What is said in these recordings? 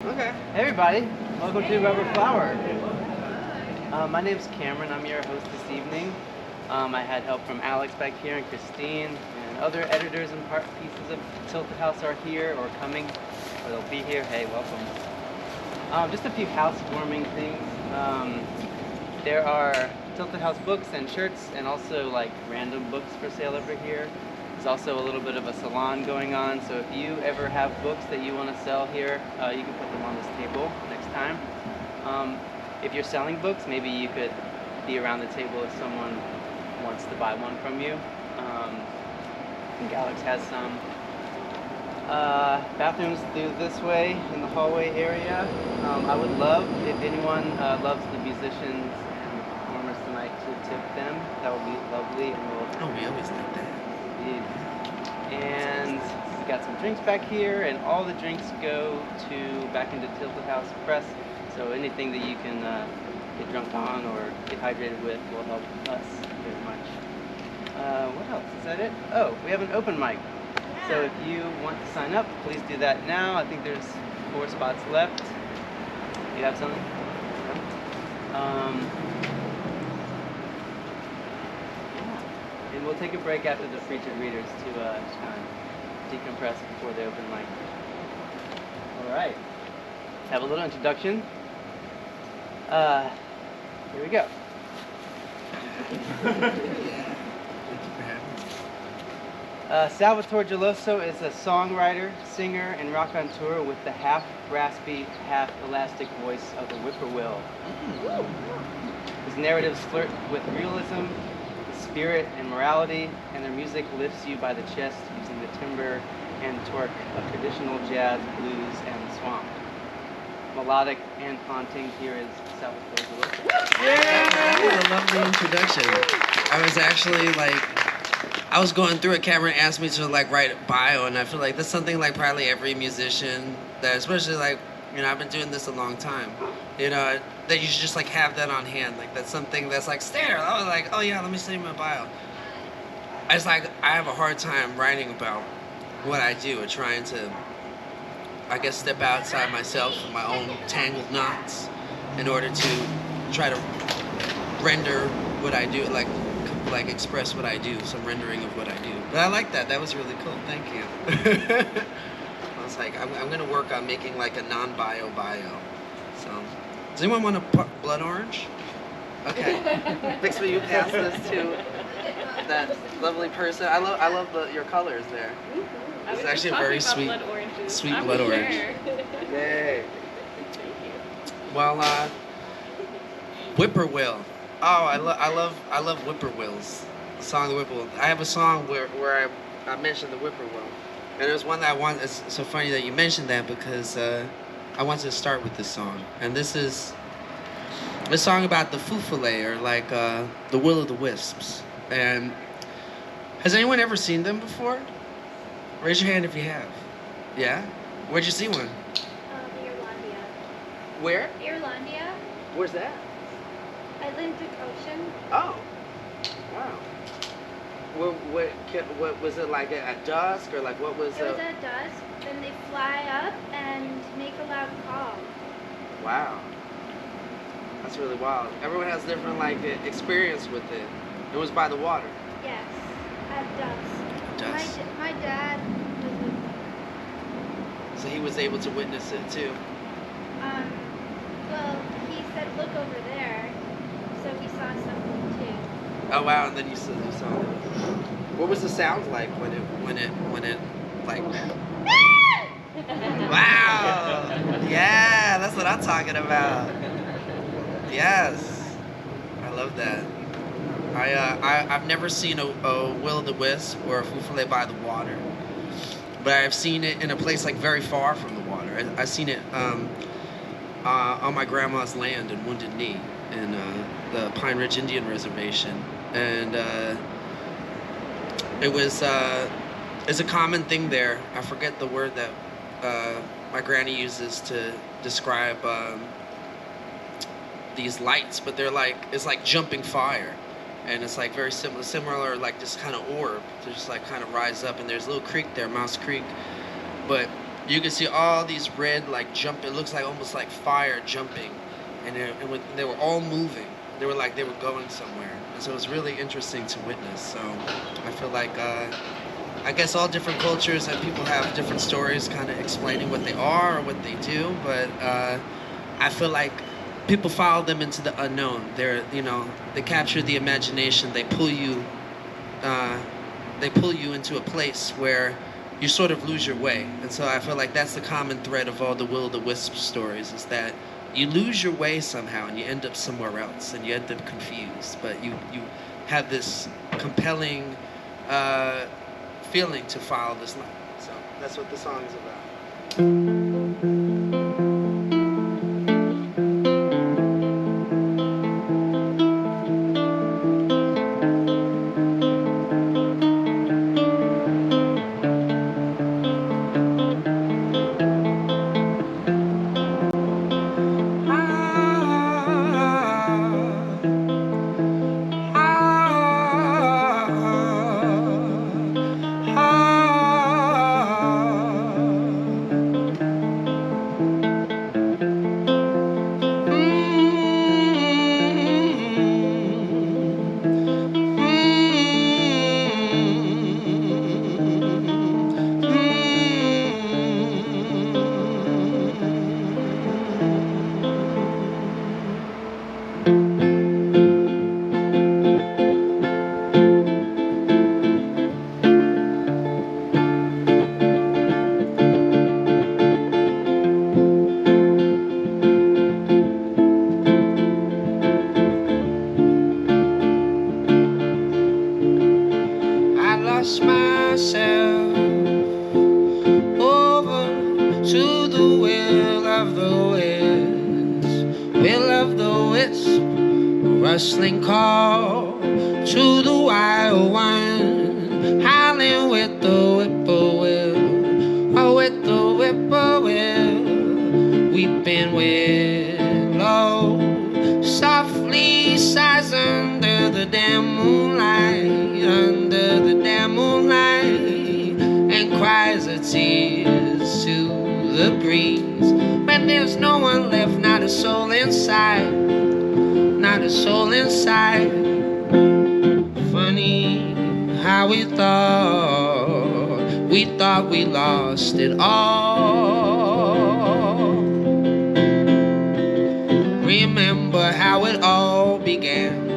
Okay. Hey everybody, welcome to Rubber Flower. My name's Cameron. I'm your host this evening. I had help from Alex back here and Christine, and other editors and part pieces of Tilted House are here or coming, or they'll be here. Hey, welcome. Just a few housewarming things. There are Tilted House books and shirts, and also like random books for sale over here. There's also a little bit of a salon going on, so if you ever have books that you want to sell here, you can put them on this table next time. If you're selling books, maybe you could be around the table if someone wants to buy one from you. I think Alex has some. Bathrooms through this way in the hallway area. I would love if anyone loves the musicians and the performers tonight to tip them. That would be lovely, and we'll. Oh, we always like that. And we got some drinks back here, and all the drinks go back into Tilted House Press. So anything that you can get drunk on or get hydrated with will help us very much. What else? Is that it? Oh, we have an open mic. So if you want to sign up, please do that now. I think there's 4 spots left. You have something? And we'll take a break after the featured readers to kind of decompress before the open mic. All right. Have a little introduction. Here we go. Salvatore Geloso is a songwriter, singer, and raconteur with the half raspy, half elastic voice of the whippoorwill. His narratives flirt with realism, spirit, and morality, and their music lifts you by the chest using the timbre and torque of traditional jazz, blues, and swamp. Melodic and haunting, here is Salvatore Geloso. That was a lovely introduction. I was actually I was going through it. Cameron asked me to write a bio, and I feel like that's something probably every musician that, especially I've been doing this a long time. That you should just have that on hand. That's something that's stare. I was oh yeah, let me say my bio. I have a hard time writing about what I do and trying to, I guess, step outside myself and my own tangled knots in order to try to render what I do, express what I do, some rendering of what I do. But I like that. That was really cool. Thank you. I was I'm gonna work on making a non-bio bio. So, does anyone want a blood orange? Okay. Vix, will you pass this to that lovely person? I love your colors there. It's actually a very sweet blood orange. Yay. Well, whippoorwill. Oh, I love whippoorwills. The song The Whippoorwill. I have a song where I mentioned the whippoorwill. And there's one that I want. It's so funny that you mentioned that because I wanted to start with this song. And this is a song about the foufoulet, or the will o' the wisps. And has anyone ever seen them before? Raise your hand if you have. Yeah? Where'd you see one? Irlandia. Where? Irlandia. Where's that? Atlantic Ocean. Oh. Wow. What was it at dusk, or what was it? It was at dusk, then they fly up and make a loud call. Wow. That's really wild. Everyone has different experience with it. It was by the water. Yes, at dusk. Dusk. My dad was with me. So he was able to witness it too. Well, he said, look over there. So we saw something too. Oh wow! And then you saw it. What was the sound like when it Wow! Yeah, that's what I'm talking about. Yes, I love that. I've never seen a will-o'-the-wisp or a foufoulet by the water, but I've seen it in a place very far from the water. I've seen it on my grandma's land in Wounded Knee in the Pine Ridge Indian Reservation, and it's a common thing there. I forget the word that my granny uses to describe these lights, but they're it's like jumping fire, and it's very similar this kind of orb to just kind of rise up. And there's a little creek there, Mouse Creek, but you can see all these red like jump. It looks like almost like fire jumping, and they were all moving. They were like they were going somewhere, and so it was really interesting to witness. So I feel like I guess all different cultures and people have different stories, kind of explaining what they are or what they do. But I feel like people follow them into the unknown. They're they capture the imagination. They pull you into a place where you sort of lose your way. And so I feel like that's the common thread of all the Will-o'-the-Wisp stories, is that you lose your way somehow and you end up somewhere else and you end up confused. But you have this compelling feeling to follow this line. So that's what the song is about. Rustling call to the wild one, howling with the whippoorwill, oh, with the whippoorwill, weeping willow, softly sighs under the damn moonlight, and cries her tears to the breeze, when there's no one left, not a soul inside. Not a soul inside. Funny how we thought we lost it all. Remember how it all began.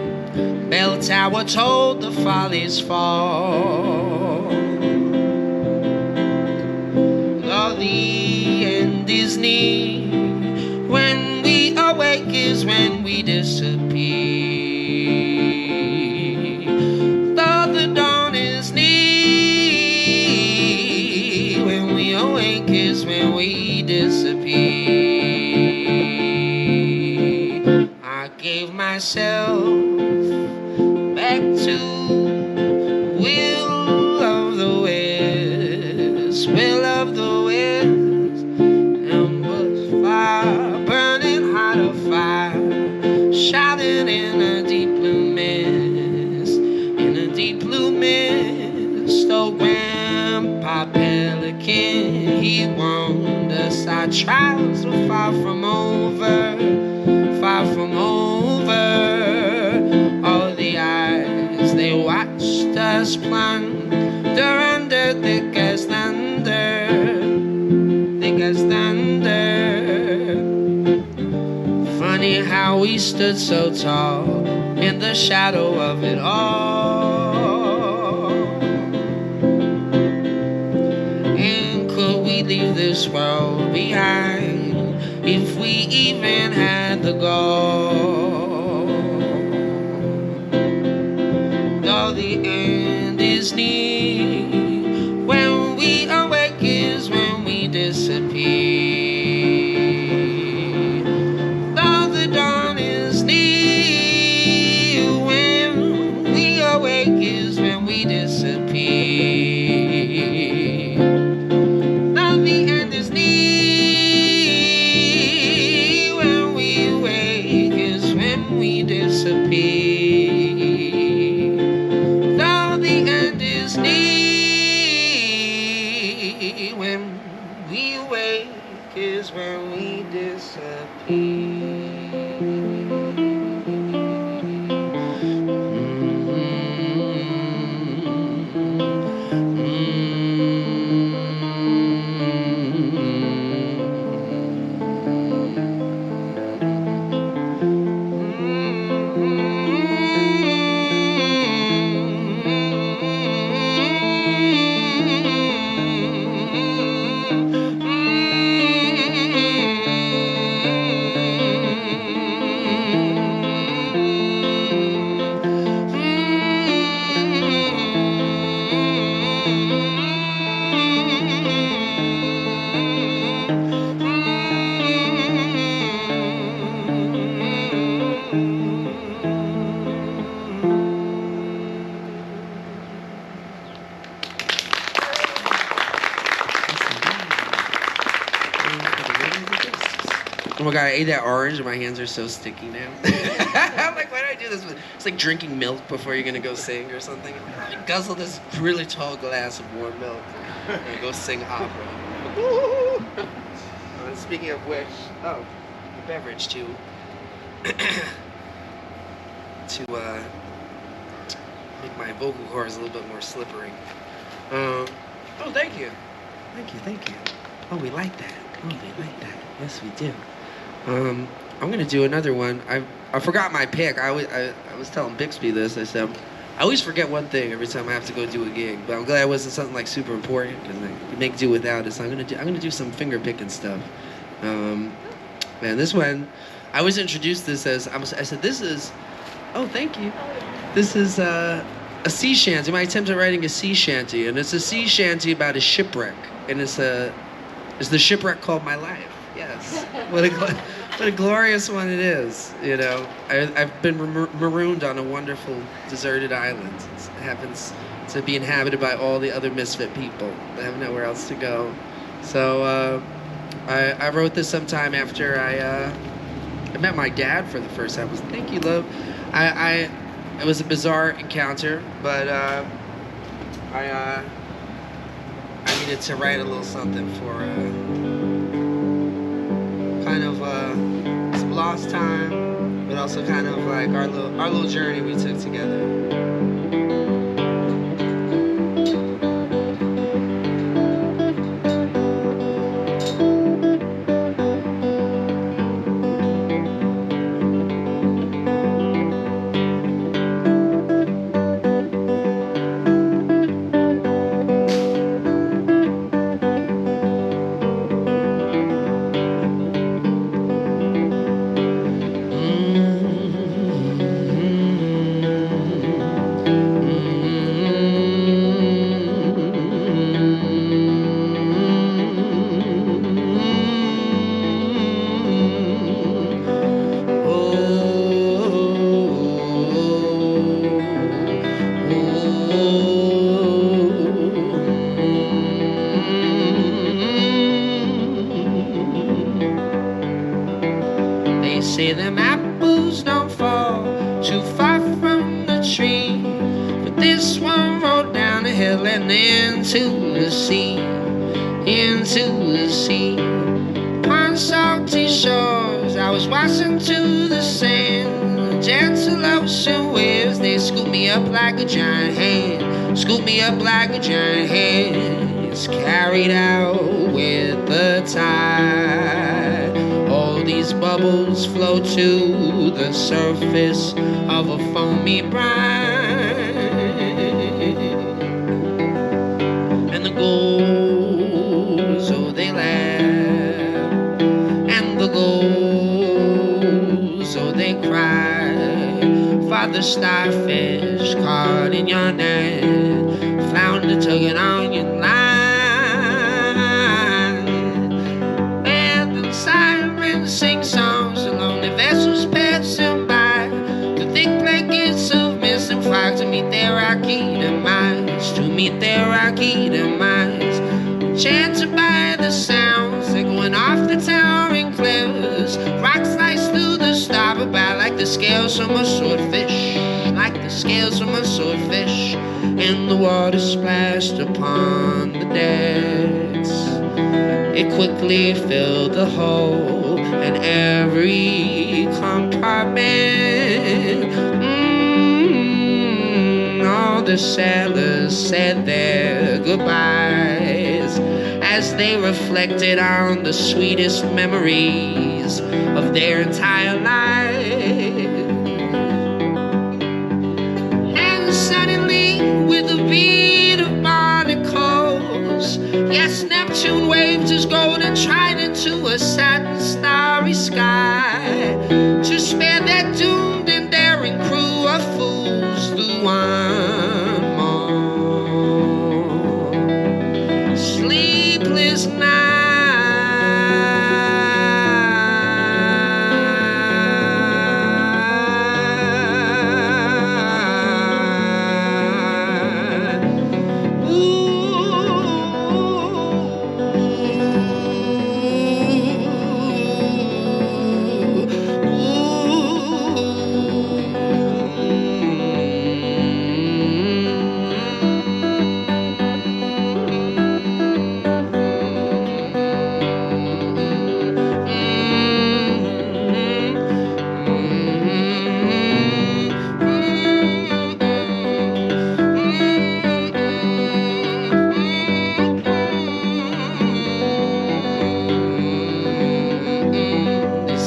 Bell Tower told the follies fall. All the end is near. When we awake is when we disappear. Though the dawn is near, when we awake is when we disappear. I gave myself back to will of the wisp, will of the wisp, and was fire, burning hot of fire, shouting in a deep blue mist, in a deep blue mist. Oh, Grandpa Pelican, he warned us our trials were far from over, far from over. All the eyes, they watched us plunder under thick as thunder, thick as thunder. Funny how we stood so tall in the shadow of it all. And could we leave this world behind if we even had the goal? Though the end is near, when we awake is when we disappear. Is when we disappear. Now the end is near. When we wake is when we disappear. Now the end is near. When we wake is when we disappear. Oh my god, I ate that orange and my hands are so sticky now. I'm like, why did I do this? It's like drinking milk before you're gonna go sing or something. I guzzle this really tall glass of warm milk and go sing opera. Speaking of which, a beverage to make my vocal cords a little bit more slippery. Oh, thank you. Thank you. Oh, we like that. Yes, we do. I'm gonna do another one. I forgot my pick. I was telling Bixby this. I said I always forget one thing every time I have to go do a gig. But I'm glad it wasn't something like super important because I can make do without it. So I'm gonna do some finger picking stuff. Man, this one I was introduced this as I said this is. Oh, thank you. This is a sea shanty. My attempt at writing a sea shanty, and it's a sea shanty about a shipwreck, and it's the shipwreck called my life. Yes, what a glorious one it is. You know, I've been marooned on a wonderful deserted island. It happens to be inhabited by all the other misfit people that have nowhere else to go. So I wrote this sometime after I met my dad for the first time. Thank you, love. It was a bizarre encounter, but I needed to write a little something for kind of some lost time, but also kind of like our little journey we took together. Say them apples don't fall too far from the tree, but this one rolled down the hill and into the sea, Upon salty shores, I was washing to the sand. Gentle ocean waves, they scoop me up like a giant hand, It's carried out with the tide. All these bubbles flow to the surface of a foamy brine, and the gulls, oh, they laugh, and the gulls, oh, they cry. Father starfish caught in your net, flounder tugging on your line. Sing songs, the lonely vessels passing by, the thick blankets of mist and fog to meet their rocky demise, Enchanted by the sounds echoing off the towering cliffs, rocks slice through the starboard bow like the scales from a swordfish, and the water splashed upon the decks. quickly filled the hole in every compartment. All the sailors said their goodbyes as they reflected on the sweetest memories of their entire life. And suddenly, with a beat of barnacles, yes, Neptune waved his golden trident to a satin starry sky to spare that doomed and daring crew of fools through one more sleepless night.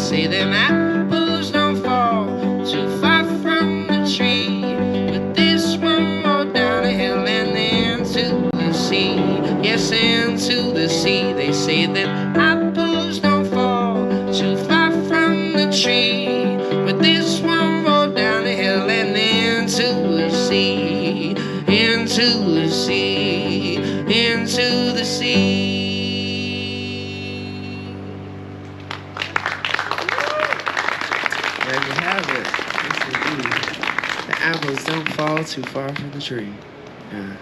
Say them apples don't fall too far from the tree, but this one rolled down the hill and into the sea. Yes, into the sea. They say that apples don't fall too far from the tree, but this one rolled down the hill and into the sea, into the sea, into the sea. There you have it. Yes, indeed. The apples don't fall too far from the tree. Yeah.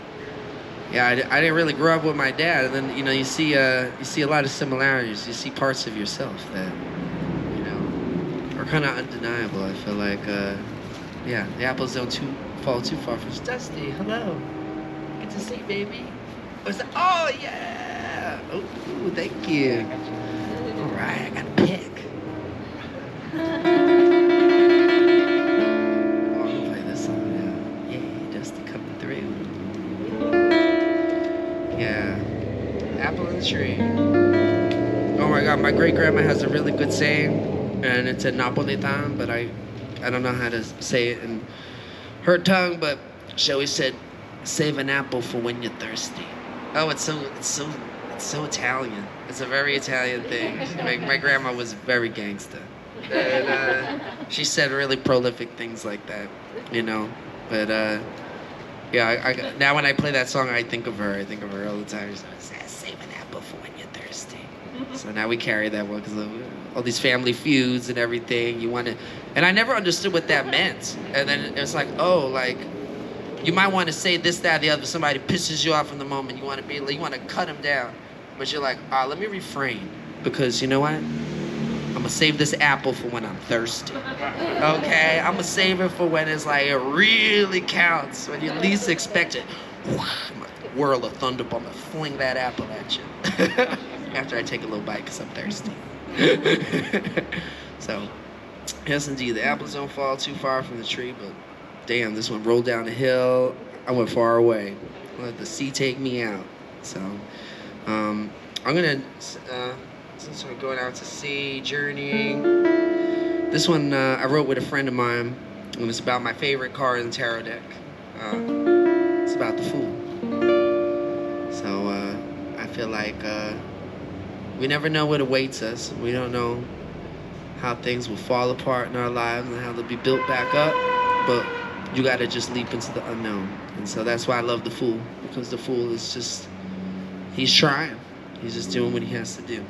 I didn't really grow up with my dad, and then you see a lot of similarities. You see parts of yourself that are kind of undeniable. I feel like the apples don't fall too far from. Dusty, hello. Good to see you, baby. What's that? Oh yeah. Oh, thank you. All right, I got a pick. Apple in the tree. Oh my God, my great grandma has a really good saying, and it's in Napolitan, but I don't know how to say it in her tongue, but she always said, "Save an apple for when you're thirsty." Oh, it's so Italian. It's a very Italian thing. My grandma was very gangster, and she said really prolific things like that, But now when I play that song, I think of her. I think of her all the time. So save an apple for when you're thirsty. So now we carry that one because of all these family feuds and everything. And I never understood what that meant. And then it's like, you might want to say this, that, the other. Somebody pisses you off in the moment. You want to cut them down, but you're like, let me refrain because you know what? I'm gonna save this apple for when I'm thirsty. Okay, I'm gonna save it for when it's like it really counts, when you least expect it. I'm gonna whirl a thunderbolt, I'm gonna fling that apple at you after I take a little bite because I'm thirsty. So, yes, indeed, the apples don't fall too far from the tree, but damn, this one rolled down the hill. I went far away. I let the sea take me out. So, I'm gonna. Since we're going out to sea, journeying. This one I wrote with a friend of mine, and it's about my favorite card in the tarot deck. It's about the Fool. So I feel like we never know what awaits us. We don't know how things will fall apart in our lives and how they'll be built back up, but you gotta just leap into the unknown. And so that's why I love the Fool, because the Fool is just, he's trying. He's just doing what he has to do.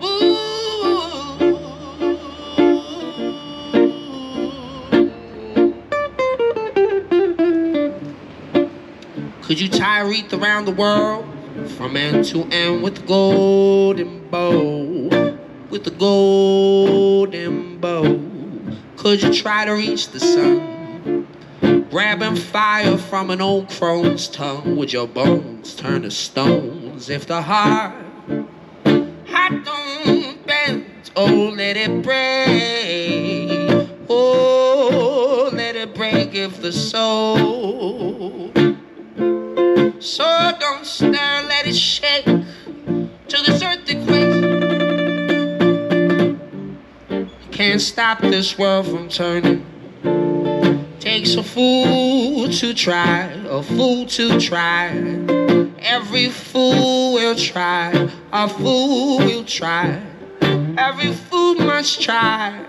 Ooh. Could you tie a wreath around the world from end to end with the golden bow? With the golden bow. Could you try to reach the sun, grabbing fire from an old crone's tongue? Would your bones turn to stones if the heart don't bend? Oh, let it break. Oh, let it break if the soul don't stir, let it shake to this earthquake. Can't stop this world from turning. Takes a fool to try, a fool to try. Every fool will try, a fool will try. Every fool must try,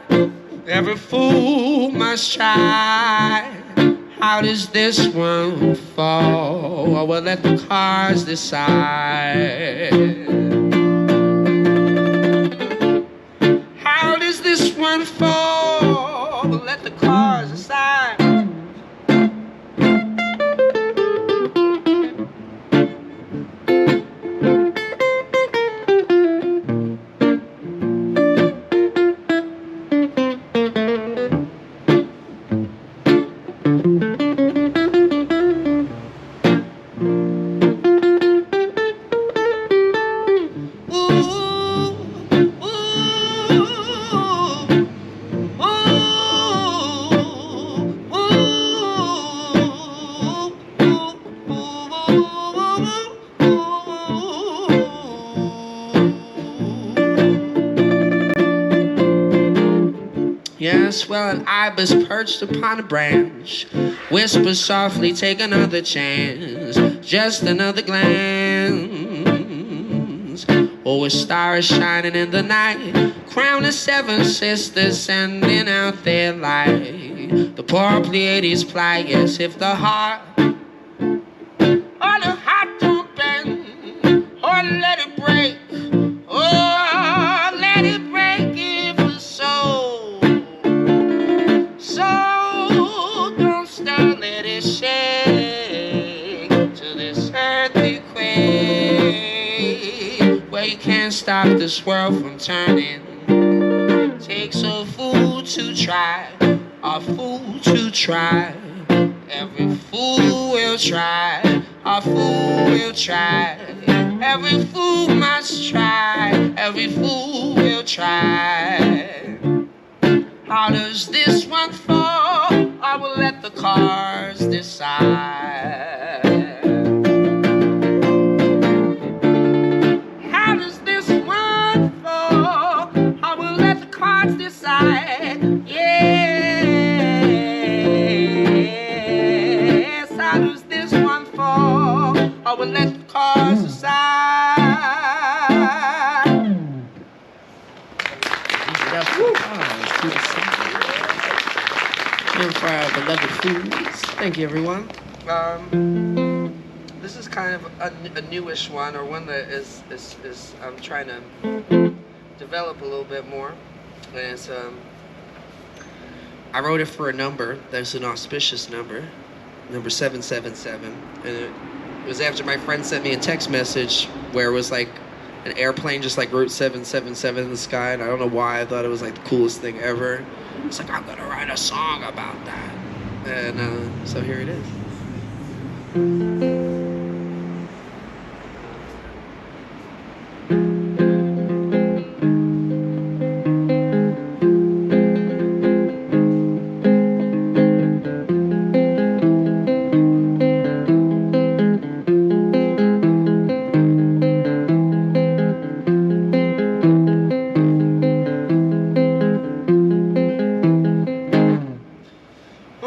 every fool must try. How does this one fall? I will let the cards decide. How does this one fall? Let the cards decide. Yes, well, an ibis perched upon a branch whispers softly, take another chance, just another glance. Oh, a star is shining in the night, crown of seven sisters sending out their light. The poor Pleiades ply, yes, if the heart don't bend, or let it break, oh, let it break if the soul don't stir, let it shake to this earthly quake, where you can't stop this world from turning. Takes a fool to try, a fool to try. Every fool will try, a fool will try. Every fool must try, every fool will try. How does this one fall? I will let the cards decide. How does this one fall? I will let the cards decide. Yes, how does this one fall? I will let the cards decide. And for our beloved foods. Thank you, everyone. This is kind of a newish one, or one that is I'm trying to develop a little bit more. And it's I wrote it for a number. There's an auspicious number 777, and it was after my friend sent me a text message where it was like an airplane just like wrote 777 in the sky, and I don't know why I thought it was like the coolest thing ever. It's like, I'm gonna write a song about that, and so here it is.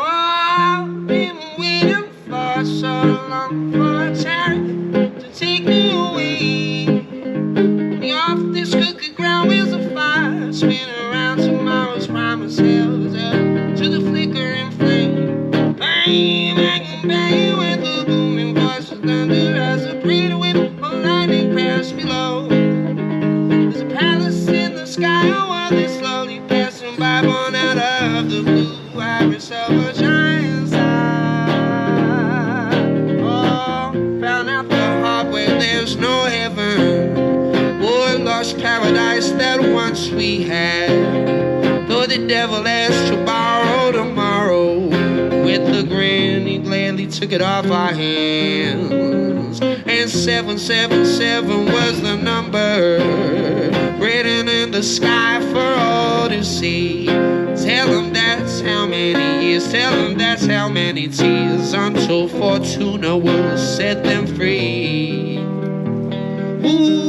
I've been waiting for so long. Oh, lost paradise that once we had. Though the devil asked to borrow tomorrow, with a grin he gladly took it off our hands. And 777 was the number, written in the sky for all to see. Tell them that's how many years, tell them that's how many tears, until Fortuna will set them free. Ooh.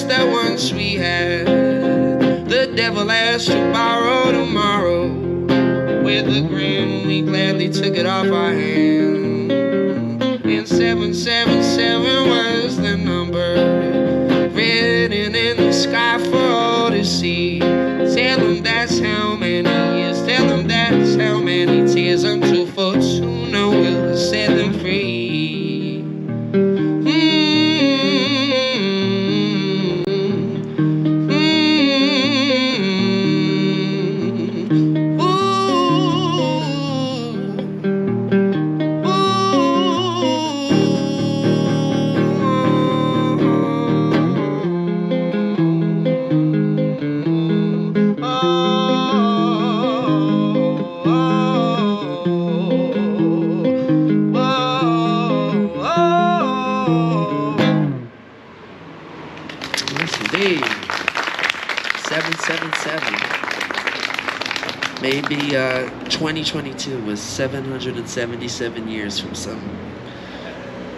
That once we had, the devil asked to borrow tomorrow. With a grin we gladly took it off our hand. And 777 was the number, written in the sky for all to see. Tell them that's how many years, tell them that's how many tears, until Fortuna will set them free. Maybe 2022 was 777 years from some,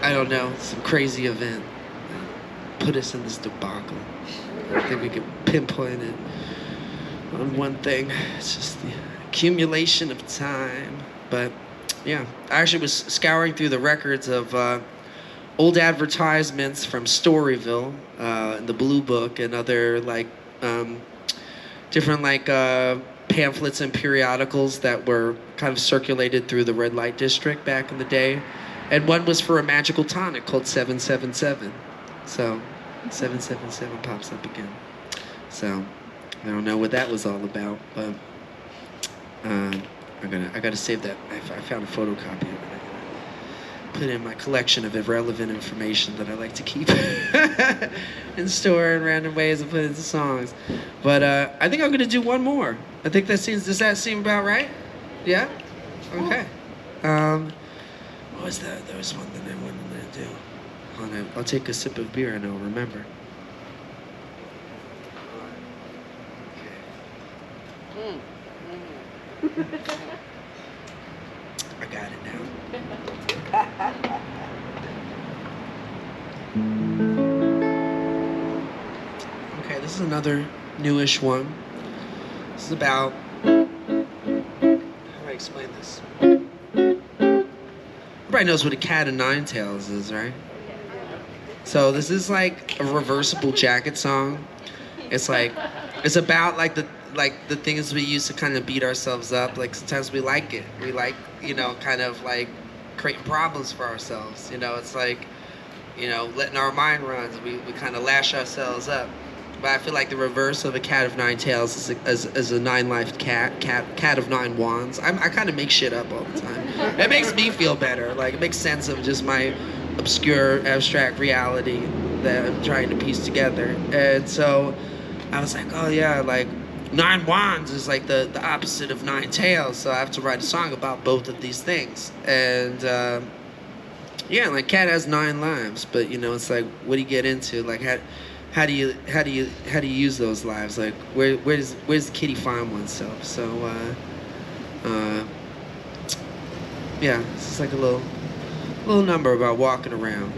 I don't know, some crazy event that put us in this debacle. I think we could pinpoint it on one thing. It's just the accumulation of time. But yeah, I actually was scouring through the records of old advertisements from Storyville, the Blue Book, and other like different like pamphlets and periodicals that were kind of circulated through the red light district back in the day. And one was for a magical tonic called 777. So 777 pops up again. So I don't know what that was all about, but I gotta save that. I found a photocopy of it. Put in my collection of irrelevant information that I like to keep and store in random ways and put into songs. But I think I'm gonna do one more. I think does that seem about right? Yeah? Okay. What was that? There was one that I wanted to do. Hold on, I'll take a sip of beer and I'll remember. I got it now. Okay, this is another newish one. This is about, how do I explain this? Everybody knows what a cat of nine tails is, right? So this is like a reversible jacket song. It's like, it's about like the things we use to kind of beat ourselves up. Like sometimes we like it. We like, you know, kind of like creating problems for ourselves. You know, it's like, you know, letting our mind run. We kind of lash ourselves up. But I feel like the reverse of a cat of nine tails is a nine-life cat of nine wands. I kind of make shit up all the time. It makes me feel better. Like, it makes sense of just my obscure, abstract reality that I'm trying to piece together. And so I was like, oh yeah, like, nine wands is like the opposite of nine tails, so I have to write a song about both of these things. And yeah, like Cat has 9 lives, but you know, it's like, what do you get into? Like, how do you use those lives? Like, where's the kitty find oneself? So yeah, it's just like a little number about walking around,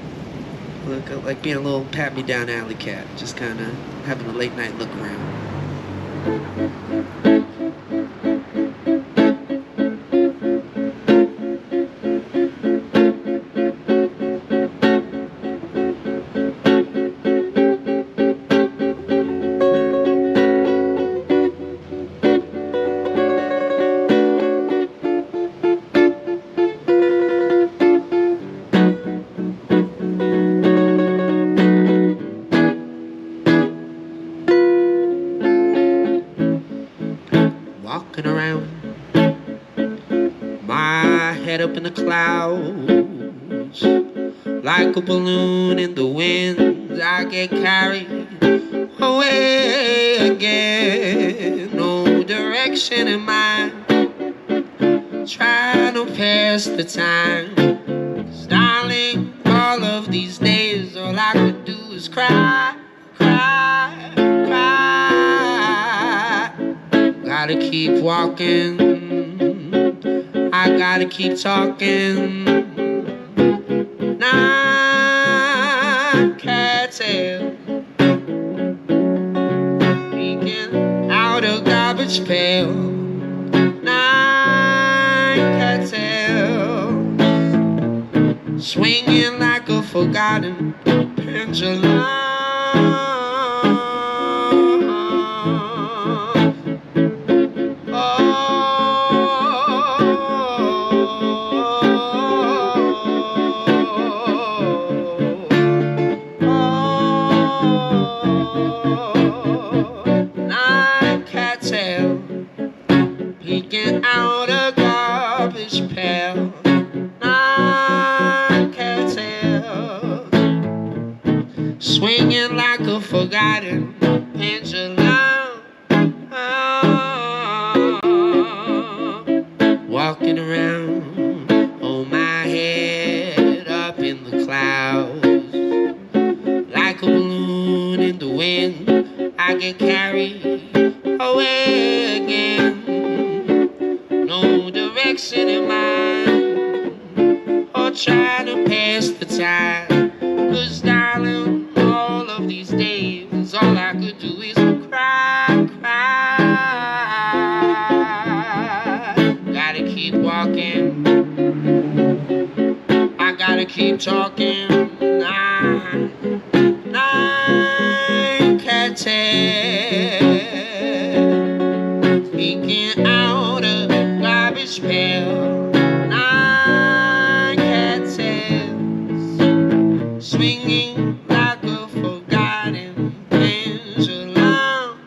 like being a little pat me down alley cat, just kind of having a late night look around. Walking around, my head up in the clouds, like a balloon in the wind. I get carried away again, no direction in mind, trying to pass the time. 'Cause darling, all of these days, all I could do is cry, cry, cry. Gotta keep walking, I gotta keep talking. Nine cattails leaking out a garbage pail. Nine cattails swinging like a forgotten pendulum. Nine cattails peeking out a garbage pail. Nine cattails swinging like a forgotten pendulum. Walking around, hold my head up in the clouds, like a balloon in the wind. I get carried away again, no direction in mind, or trying to pass the time. 'Cause darling, all of these days, all I could do is cry, cry. Gotta keep walking, I gotta keep talking. Nine cattails peeking out a garbage pail. Nine cattails swinging like a forgotten pendulum.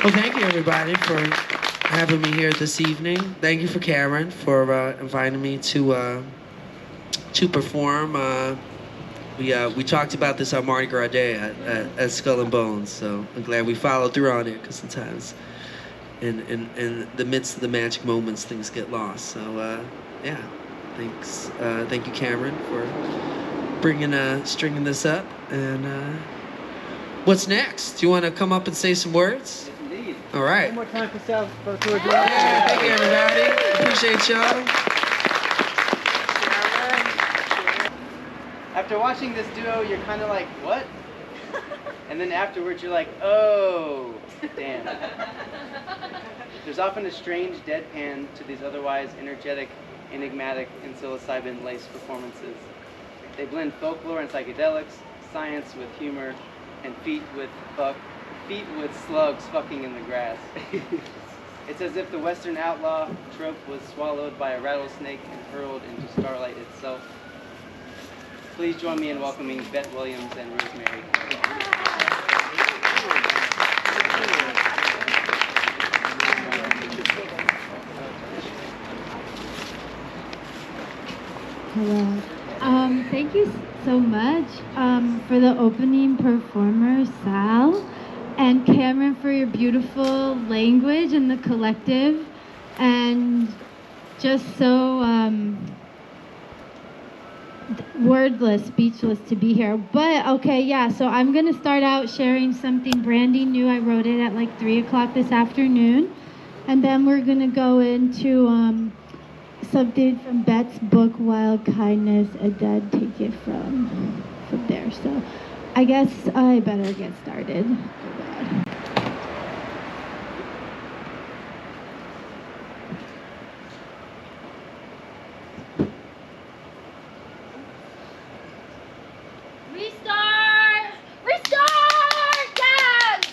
Well, thank you everybody for having me here this evening. Thank you for Cameron for inviting me to perform. We talked about this on Mardi Gras Day at Skull and Bones, so I'm glad we followed through on it, because sometimes in the midst of the magic moments things get lost. So yeah, thanks. Thank you, Cameron, for stringing this up. And what's next? Do you want to come up and say some words? Yes, indeed. All right. One more time for Salvatore Geloso. Yeah, thank you everybody. Appreciate y'all. After watching this duo, you're kind of like, what? And then afterwards, you're like, oh, damn. There's often a strange deadpan to these otherwise energetic, enigmatic, and psilocybin-laced performances. They blend folklore and psychedelics, science with humor, and feet with slugs fucking in the grass. It's as if the Western outlaw trope was swallowed by a rattlesnake and hurled into starlight itself. Please join me in welcoming Bett Williams and Rosemary Carroll. Hello. Thank you so much for the opening performer, Sal, and Cameron for your beautiful language and the collective, and just so wordless, speechless to be here. But okay, yeah, so I'm gonna start out sharing something branding new. I wrote it at like 3 o'clock this afternoon, and then we're gonna go into something from Bett's book, Wild Kindness, and then take it from there. So I guess I better get started. Oh God. Restart! Restart! Yes!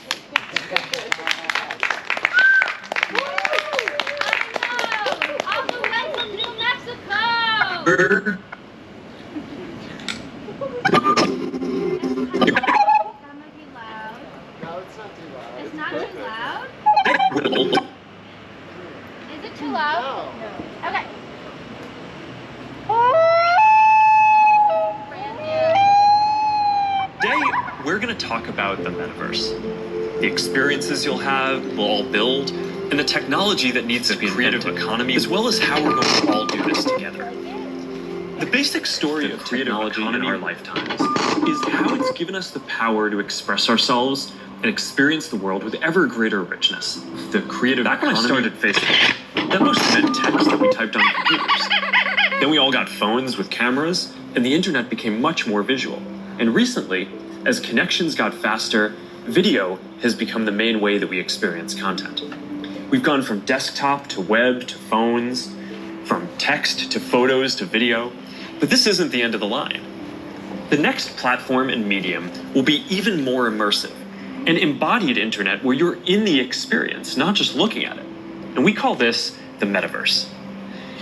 All the way from New Mexico! That might be loud. No, it's not too loud. It's not too loud? Is it too loud? No. Okay. Brand new. Today, we're going to talk about the metaverse. The experiences you'll have, we'll all build, and the technology that needs to be creative economy, as well as how we're going to all do this together. The basic story of technology in our lifetimes is how it's given us the power to express ourselves and experience the world with ever greater richness. The creative economy. Back when I started Facebook, that mostly meant text that we typed on computers. Then we all got phones with cameras, and the internet became much more visual. And recently, as connections got faster, video has become the main way that we experience content. We've gone from desktop to web to phones, from text to photos to video, but this isn't the end of the line. The next platform and medium will be even more immersive, an embodied internet where you're in the experience, not just looking at it. And we call this the metaverse.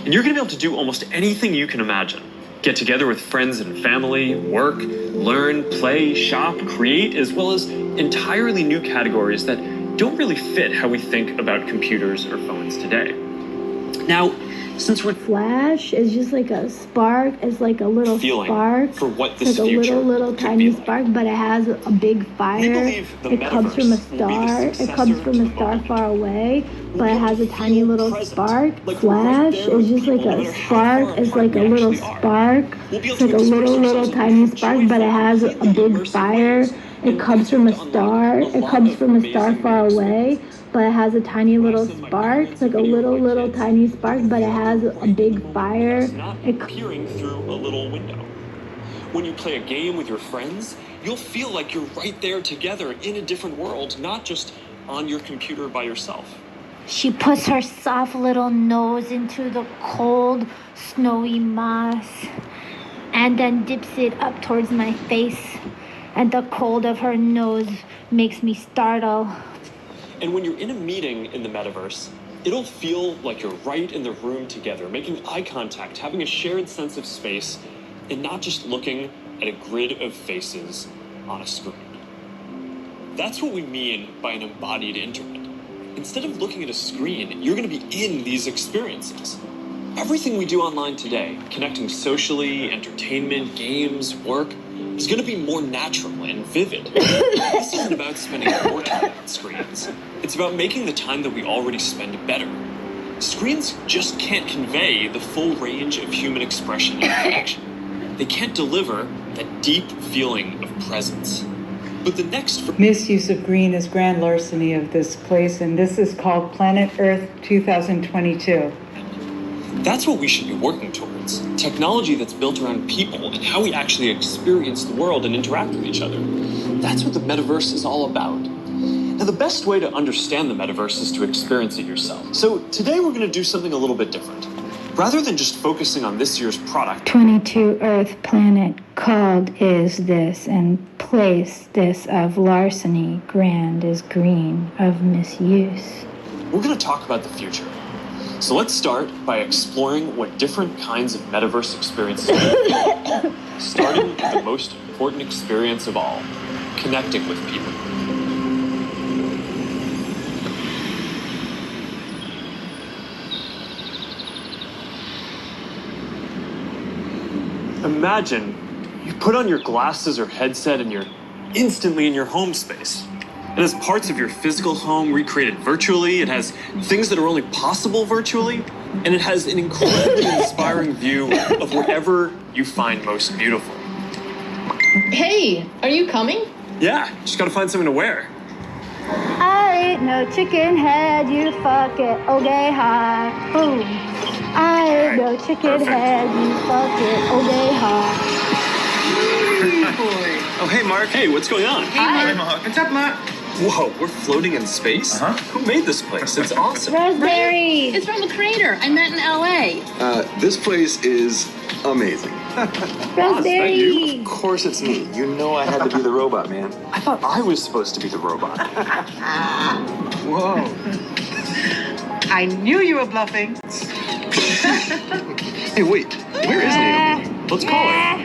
And you're gonna be able to do almost anything you can imagine. Get together with friends and family, work, learn, play, shop, create, as well as entirely new categories that don't really fit how we think about computers or phones today. Now, since we're Flash is just like a spark. It's like a little feeling spark. for what It's this like a future little could tiny be like. spark, but it has a big fire. We believe the It comes from a metaverse will be the star. It successor comes from to a the star moment. far away, but it has a tiny feel little present, spark. like we're right Flash there is with just like people, no a matter how spark. far It's apart like a we little actually are. spark. We'll be able It's like to a express little ourselves tiny in spark, but it has a completely big immersive fire. ways. It And comes that's from a going to star. unlock a It lot comes of from a star amazing far new away, experiences. but it has a tiny little Send my spark. parents It's like a video of my little kids. tiny spark, but it Feel has like a you're right in the big moment with fire. us, not It peering through a little window. When you play a game with your friends, you'll feel like you're right there together in a different world, not just on your computer by yourself. She puts her soft little nose into the cold, snowy moss and then dips it up towards my face. And the cold of her nose makes me startle. And when you're in a meeting in the metaverse, it'll feel like you're right in the room together, making eye contact, having a shared sense of space, and not just looking at a grid of faces on a screen. That's what we mean by an embodied internet. Instead of looking at a screen, you're going to be in these experiences. Everything we do online today, connecting socially, entertainment, games, work, is going to be more natural and vivid. This isn't about spending more time on screens. It's about making the time that we already spend better. Screens just can't convey the full range of human expression and connection. They can't deliver that deep feeling of presence. But the next Misuse of green is grand larceny of this place, and this is called Planet Earth 2022. That's what we should be working towards. Technology that's built around people and how we actually experience the world and interact with each other. That's what the metaverse is all about. Now, the best way to understand the metaverse is to experience it yourself. So today we're going to do something a little bit different. Rather than just focusing on this year's product, 22 Earth planet called is this, and place this of larceny, grand is green of misuse. we're going to talk about the future. So let's start by exploring what different kinds of metaverse experiences are, starting with the most important experience of all, connecting with people. Imagine you put on your glasses or headset and you're instantly in your home space. It has parts of your physical home recreated virtually. It has things that are only possible virtually. And it has an incredibly inspiring view of wherever you find most beautiful. Hey, are you coming? Yeah, just gotta find something to wear. I ain't no chicken head, you fuck it, okay, hi, boom. I ain't no chicken head, you fuck it, okay, hi. Oh, hey, Mark. Hey, what's going on? Hi. What's up, Mark? Whoa, we're floating in space? Who made this place? It's awesome. Rosemary! It's from the creator. I met in LA. This place is amazing. Rosemary! Of course it's me. You know I had to be the robot, man. I thought I was supposed to be the robot. Whoa. I knew you were bluffing. Hey, wait. Where is Naomi? Let's call her.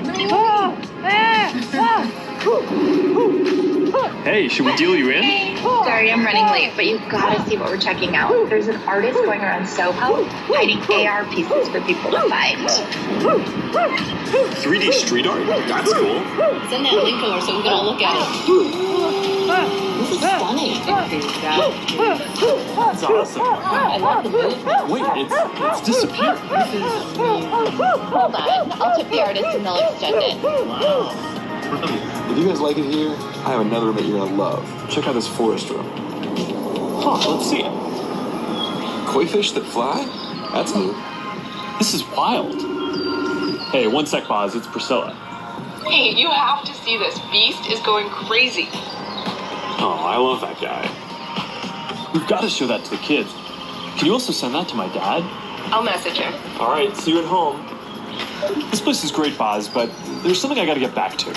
Hey, should we deal you in? Sorry, I'm running late, but you've got to see what we're checking out. There's an artist going around Soho hiding AR pieces for people to find. 3D street art? That's cool. Send that link over so we can all look at it. This is funny. That's awesome. I love the movie. Wait, it's disappeared. Hold on. I'll tip the artist and they'll extend it. If you guys like it here, I have another room that you're gonna love. Check out this forest room. Huh, let's see it. Koi fish that fly? That's new. This is wild. Hey, one sec, Boz. It's Priscilla. Hey, you have to see this. Beast is going crazy. Oh, I love that guy. We've got to show that to the kids. Can you also send that to my dad? I'll message him. All right, see you at home. This place is great, Boz, but there's something I got to get back to.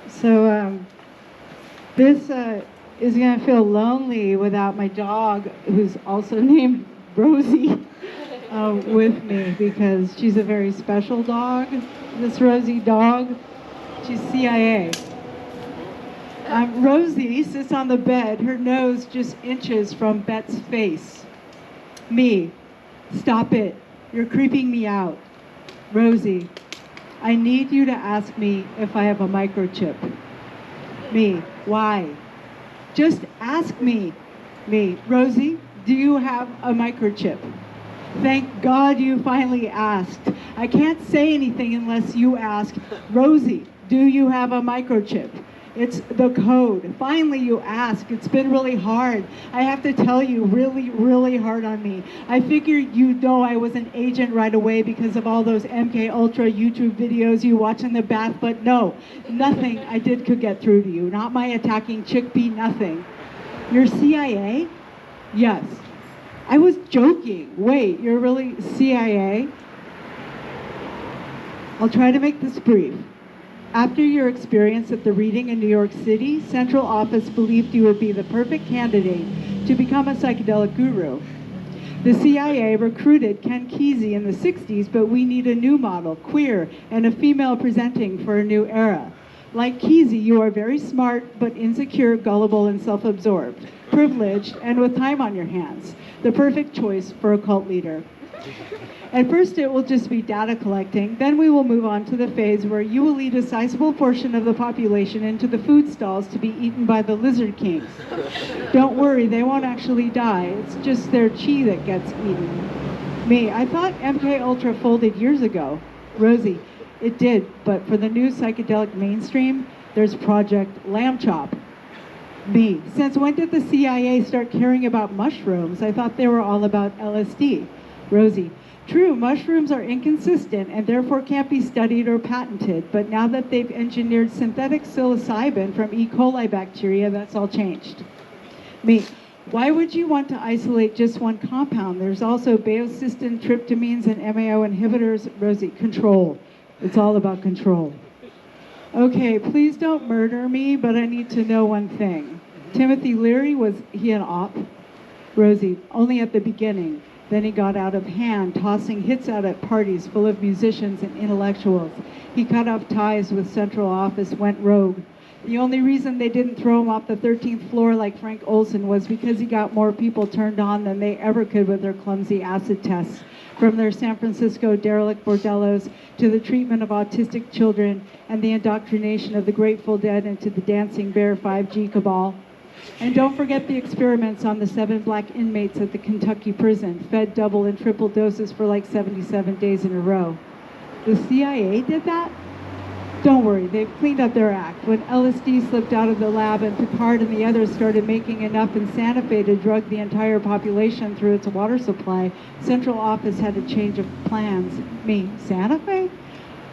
So this is going to feel lonely without my dog, who's also named Rosie, with me, because she's a very special dog. This Rosie dog, she's CIA. Rosie sits on the bed, her nose just inches from Bett's face. Me, stop it. You're creeping me out. Rosie, I need you to ask me if I have a microchip. Me, why? Just ask me. Me, Rosie, do you have a microchip? Thank God you finally asked. I can't say anything unless you ask. Rosie, do you have a microchip? It's the code. Finally you ask. It's been really hard. I have to tell you, really, really hard on me. I figured you know I was an agent right away because of all those MK Ultra YouTube videos you watch in the bath, but no, nothing I did could get through to you. Not my attacking chickpea, nothing. You're CIA? Yes. I was joking. Wait, you're really CIA? I'll try to make this brief. After your experience at the reading in New York City, Central Office believed you would be the perfect candidate to become a psychedelic guru. The CIA recruited Ken Kesey in the 60s, but we need a new model, queer, and a female presenting for a new era. Like Kesey, you are very smart, but insecure, gullible, and self-absorbed, privileged, and with time on your hands. The perfect choice for a cult leader. At first it will just be data collecting, then we will move on to the phase where you will lead a sizable portion of the population into the food stalls to be eaten by the lizard kings. Don't worry, they won't actually die, it's just their chi that gets eaten. Me, I thought MK Ultra folded years ago. Rosie, it did, but for the new psychedelic mainstream, there's Project Lamb Chop. Me. Since when did the CIA start caring about mushrooms? I thought they were all about LSD. Rosie. True, mushrooms are inconsistent and therefore can't be studied or patented, but now that they've engineered synthetic psilocybin from E. coli bacteria, that's all changed. Me. Why would you want to isolate just one compound? There's also baeocystin, tryptamines, and MAO inhibitors. Rosie. Control. It's all about control. Okay, please don't murder me, but I need to know one thing. Timothy Leary, was he an op? Rosie. Only at the beginning. Then he got out of hand, tossing hits out at parties full of musicians and intellectuals. He cut off ties with central office, went rogue. The only reason they didn't throw him off the 13th floor like Frank Olson was because he got more people turned on than they ever could with their clumsy acid tests. From their San Francisco derelict bordellos to the treatment of autistic children and the indoctrination of the Grateful Dead into the Dancing Bear 5G cabal. And don't forget the experiments on the 7 black inmates at the Kentucky prison, fed double and triple doses for like 77 days in a row. The CIA did that? Don't worry, they've cleaned up their act. When LSD slipped out of the lab and Picard and the others started making enough in Santa Fe to drug the entire population through its water supply, Central Office had a change of plans. Me, Santa Fe?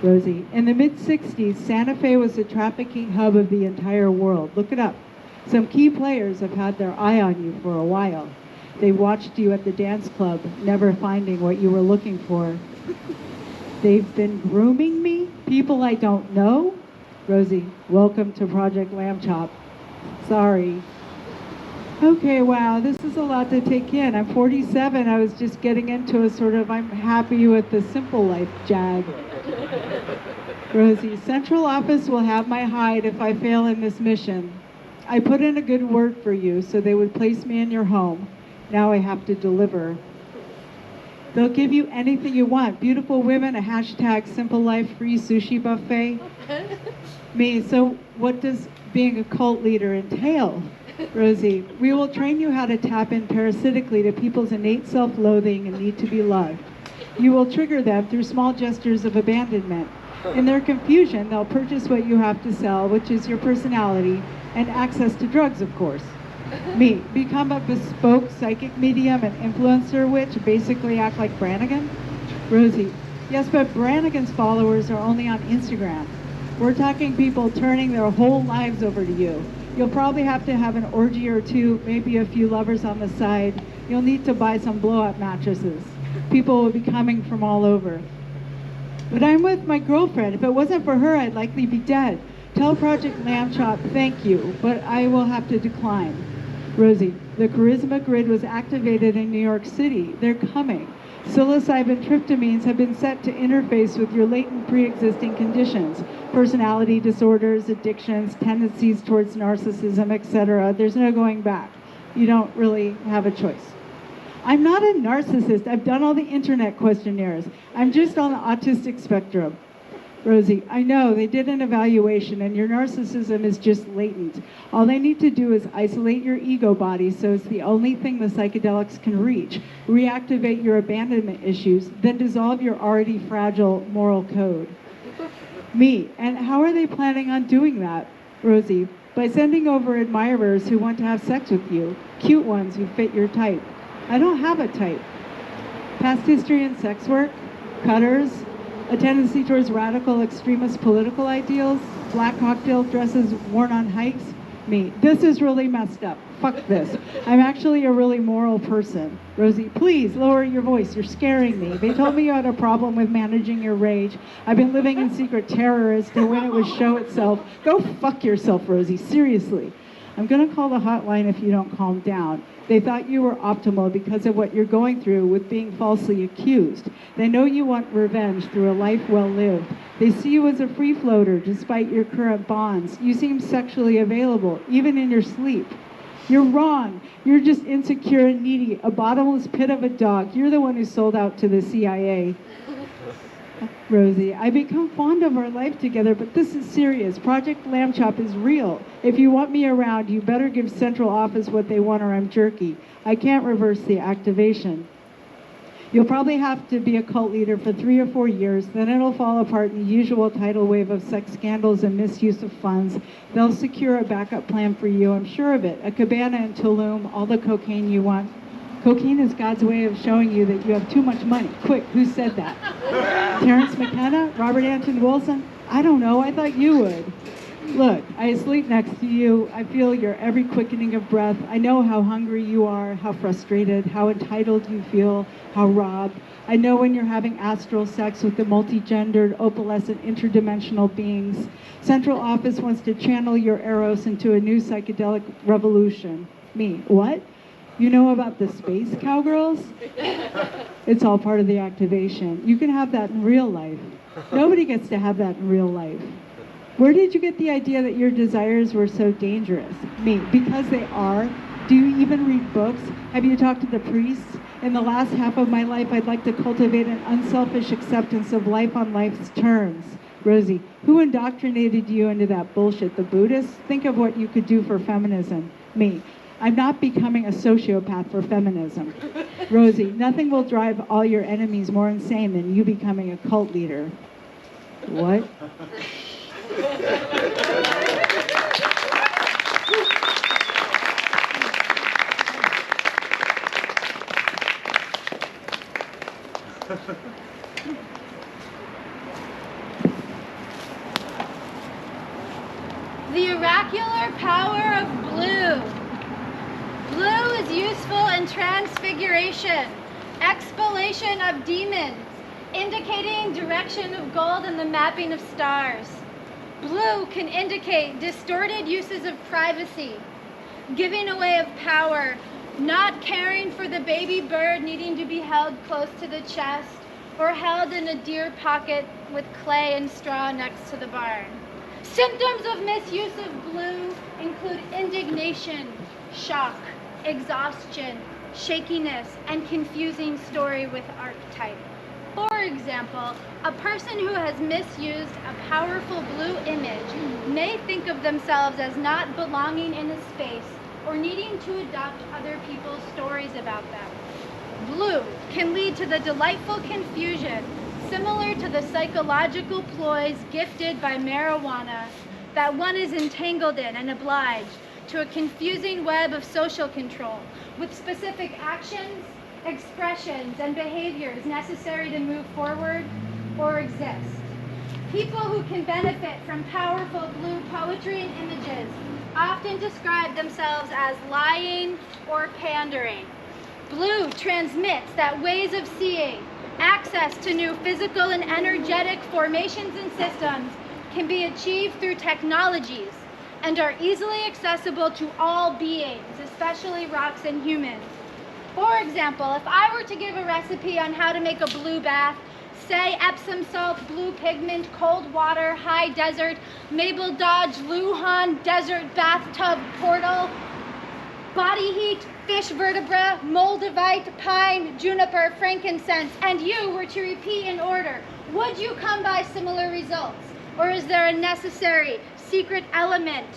Rosie. In the mid-60s, Santa Fe was the trafficking hub of the entire world. Look it up. Some key players have had their eye on you for a while. They watched you at the dance club, never finding what you were looking for. They've been grooming me? People I don't know? Rosie, welcome to Project Lamb Chop. Sorry. Okay, wow, this is a lot to take in. I'm 47. I was just getting into a sort of I'm happy with the simple life jag. Rosie, Central Office will have my hide if I fail in this mission. I put in a good word for you so they would place me in your home. Now I have to deliver. They'll give you anything you want. Beautiful women, a hashtag simple life free sushi buffet. Me, so what does being a cult leader entail? Rosie, we will train you how to tap in parasitically to people's innate self-loathing and need to be loved. You will trigger them through small gestures of abandonment. In their confusion, they'll purchase what you have to sell, which is your personality, and access to drugs, of course. Me, become a bespoke psychic medium and influencer witch, basically act like Brannigan? Rosie, yes, but Brannigan's followers are only on Instagram. We're talking people turning their whole lives over to you. You'll probably have to have an orgy or two, maybe a few lovers on the side. You'll need to buy some blow-up mattresses. People will be coming from all over. But I'm with my girlfriend. If it wasn't for her, I'd likely be dead. Tell Project Lamb Chop thank you, but I will have to decline. Rosie, the Charisma Grid was activated in New York City. They're coming. Psilocybin tryptamines have been set to interface with your latent pre-existing conditions, personality disorders, addictions, tendencies towards narcissism, etc. There's no going back. You don't really have a choice. I'm not a narcissist. I've done all the internet questionnaires. I'm just on the autistic spectrum. Rosie, I know they did an evaluation and your narcissism is just latent. All they need to do is isolate your ego body so it's the only thing the psychedelics can reach, reactivate your abandonment issues, then dissolve your already fragile moral code. Me, and how are they planning on doing that? Rosie, by sending over admirers who want to have sex with you, cute ones who fit your type. I don't have a type. Past history in sex work, cutters, a tendency towards radical extremist political ideals, black cocktail dresses worn on hikes. Me, this is really messed up. Fuck this. I'm actually a really moral person. Rosie, please lower your voice. You're scaring me. They told me you had a problem with managing your rage. I've been living in secret terror as to when it would show itself. Go fuck yourself, Rosie. Seriously. I'm going to call the hotline if you don't calm down. They thought you were optimal because of what you're going through with being falsely accused. They know you want revenge through a life well lived. They see you as a free floater despite your current bonds. You seem sexually available, even in your sleep. You're wrong. You're just insecure and needy, a bottomless pit of a dog. You're the one who sold out to the CIA. Rosie, I become fond of our life together, but this is serious. Project Lamb Chop is real. If you want me around, you better give Central Office what they want or I'm jerky. I can't reverse the activation. You'll probably have to be a cult leader for 3 or 4 years, then it'll fall apart in the usual tidal wave of sex scandals and misuse of funds. They'll secure a backup plan for you, I'm sure of it. A cabana in Tulum, all the cocaine you want. Cocaine is God's way of showing you that you have too much money. Quick, who said that? Terrence McKenna? Robert Anton Wilson? I don't know, I thought you would. Look, I sleep next to you. I feel your every quickening of breath. I know how hungry you are, how frustrated, how entitled you feel, how robbed. I know when you're having astral sex with the multi-gendered, opalescent, interdimensional beings. Central Office wants to channel your eros into a new psychedelic revolution. Me, what? You know about the space cowgirls? It's all part of the activation. You can have that in real life. Nobody gets to have that in real life. Where did you get the idea that your desires were so dangerous? Me, because they are. Do you even read books? Have you talked to the priests? In the last half of my life, I'd like to cultivate an unselfish acceptance of life on life's terms. Rosie, who indoctrinated you into that bullshit? The Buddhists? Think of what you could do for feminism. Me, I'm not becoming a sociopath for feminism. Rosie, nothing will drive all your enemies more insane than you becoming a cult leader. What? The oracular power of blue. Blue is useful in transfiguration, expulsion of demons, indicating direction of gold and the mapping of stars. Blue can indicate distorted uses of privacy, giving away of power, not caring for the baby bird needing to be held close to the chest or held in a deer pocket with clay and straw next to the barn. Symptoms of misuse of blue include indignation, shock, exhaustion, shakiness, and confusing story with archetype. For example, a person who has misused a powerful blue image may think of themselves as not belonging in a space or needing to adopt other people's stories about them. Blue can lead to the delightful confusion similar to the psychological ploys gifted by marijuana that one is entangled in and obliged to a confusing web of social control with specific actions, expressions, and behaviors necessary to move forward or exist. People who can benefit from powerful blue poetry and images often describe themselves as lying or pandering. Blue transmits that ways of seeing, access to new physical and energetic formations and systems can be achieved through technologies and are easily accessible to all beings, especially rocks and humans. For example, if I were to give a recipe on how to make a blue bath, say Epsom salt, blue pigment, cold water, high desert, Mabel Dodge, Lujan, desert bathtub portal, body heat, fish vertebra, moldavite, pine, juniper, frankincense, and you were to repeat in order, would you come by similar results? Or is there a necessary secret element,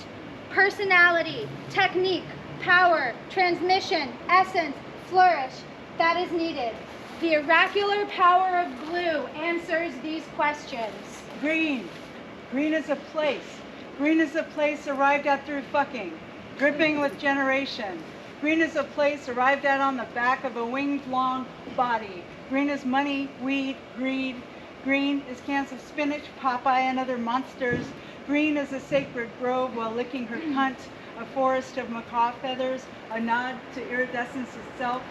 personality, technique, power, transmission, essence, flourish that is needed? The oracular power of blue answers these questions. Green. Green is a place. Green is a place arrived at through fucking, dripping with generation. Green is a place arrived at on the back of a winged long body. Green is money, weed, greed. Green is cans of spinach, Popeye, and other monsters. Green is a sacred grove while licking her cunt, a forest of macaw feathers, a nod to iridescence itself.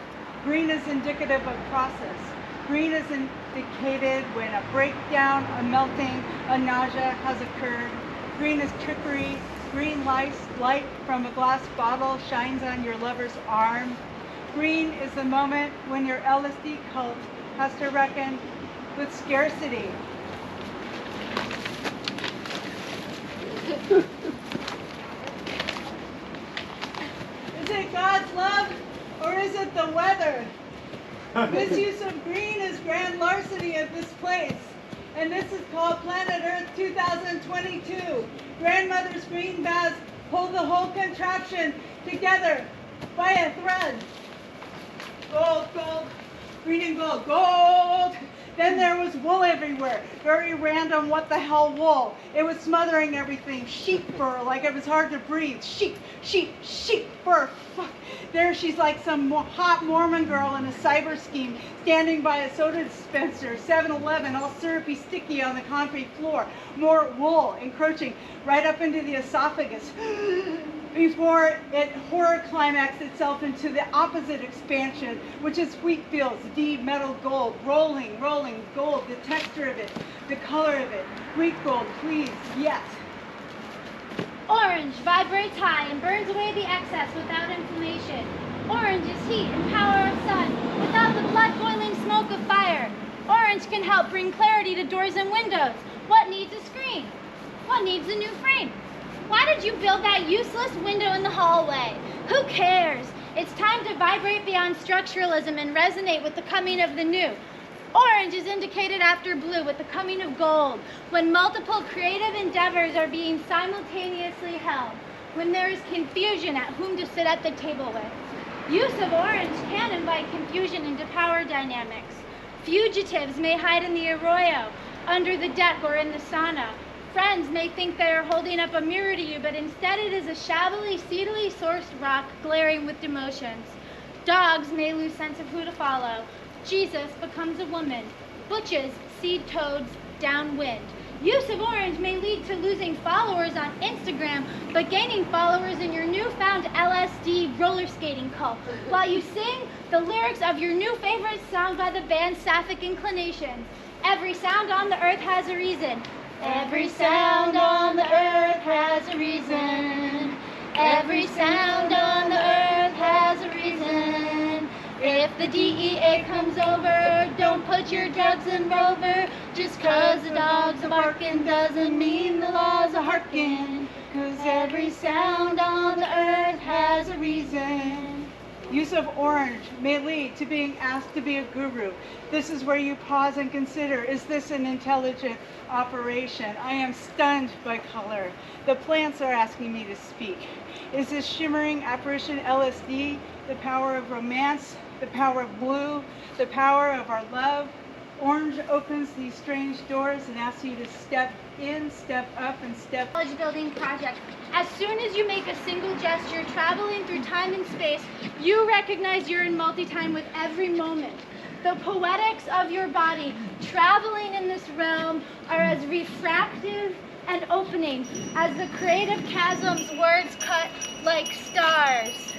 Green is indicative of process. Green is indicated when a breakdown, a melting, a nausea has occurred. Green is trickery. Green light from a glass bottle shines on your lover's arm. Green is the moment when your LSD cult has to reckon with scarcity. Is it God's love or is it the weather? Misuse of green is grand larceny of this place. And this is called Planet Earth 2022. Grandmother's green baths hold the whole contraption together by a thread. Gold, gold, green and gold, gold. Then there was wool everywhere, very random what the hell wool. It was smothering everything, sheep fur, like it was hard to breathe. Sheep, sheep, sheep fur, fuck. There she's like some hot Mormon girl in a cyber scheme, standing by a soda dispenser, 7-Eleven, all syrupy, sticky on the concrete floor. More wool encroaching right up into the esophagus. Before it horror climaxed itself into the opposite expansion, which is wheat fields, deep metal gold, rolling, rolling gold, the texture of it, the color of it. Wheat gold, please, yes. Orange vibrates high and burns away the excess without inflammation. Orange is heat and power of sun without the blood boiling smoke of fire. Orange can help bring clarity to doors and windows. What needs a screen? What needs a new frame? Why did you build that useless window in the hallway? Who cares? It's time to vibrate beyond structuralism and resonate with the coming of the new. Orange is indicated after blue with the coming of gold, when multiple creative endeavors are being simultaneously held, when there is confusion at whom to sit at the table with. Use of orange can invite confusion into power dynamics. Fugitives may hide in the arroyo, under the deck, or in the sauna. Friends may think they are holding up a mirror to you, but instead it is a shabbily, seedily sourced rock glaring with demotions. Dogs may lose sense of who to follow. Jesus becomes a woman. Butches seed toads downwind. Use of orange may lead to losing followers on Instagram, but gaining followers in your newfound LSD roller skating cult, while you sing the lyrics of your new favorite song by the band Sapphic Inclinations. Every sound on the earth has a reason. Every sound on the earth has a reason. Every sound on the earth has a reason. If the DEA comes over, don't put your drugs in Rover. Just 'cause the dogs are barking doesn't mean the laws are harking. 'Cause every sound on the earth has a reason. Use of orange may lead to being asked to be a guru. This is where you pause and consider, is this an intelligent operation? I am stunned by color. The plants are asking me to speak. Is this shimmering apparition LSD, the power of romance, the power of blue, the power of our love? Orange opens these strange doors and asks you to step in, step up, and step. Knowledge building project. As soon as you make a single gesture traveling through time and space, you recognize you're in multi-time with every moment. The poetics of your body traveling in this realm are as refractive and opening as the creative chasm's words cut like stars.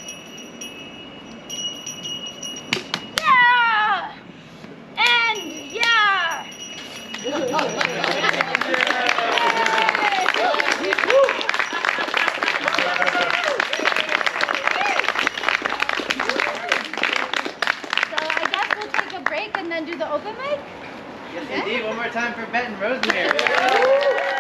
Yeah! And yeah! And then do the open mic? Yes, indeed. One more time for Bett and Rosemary.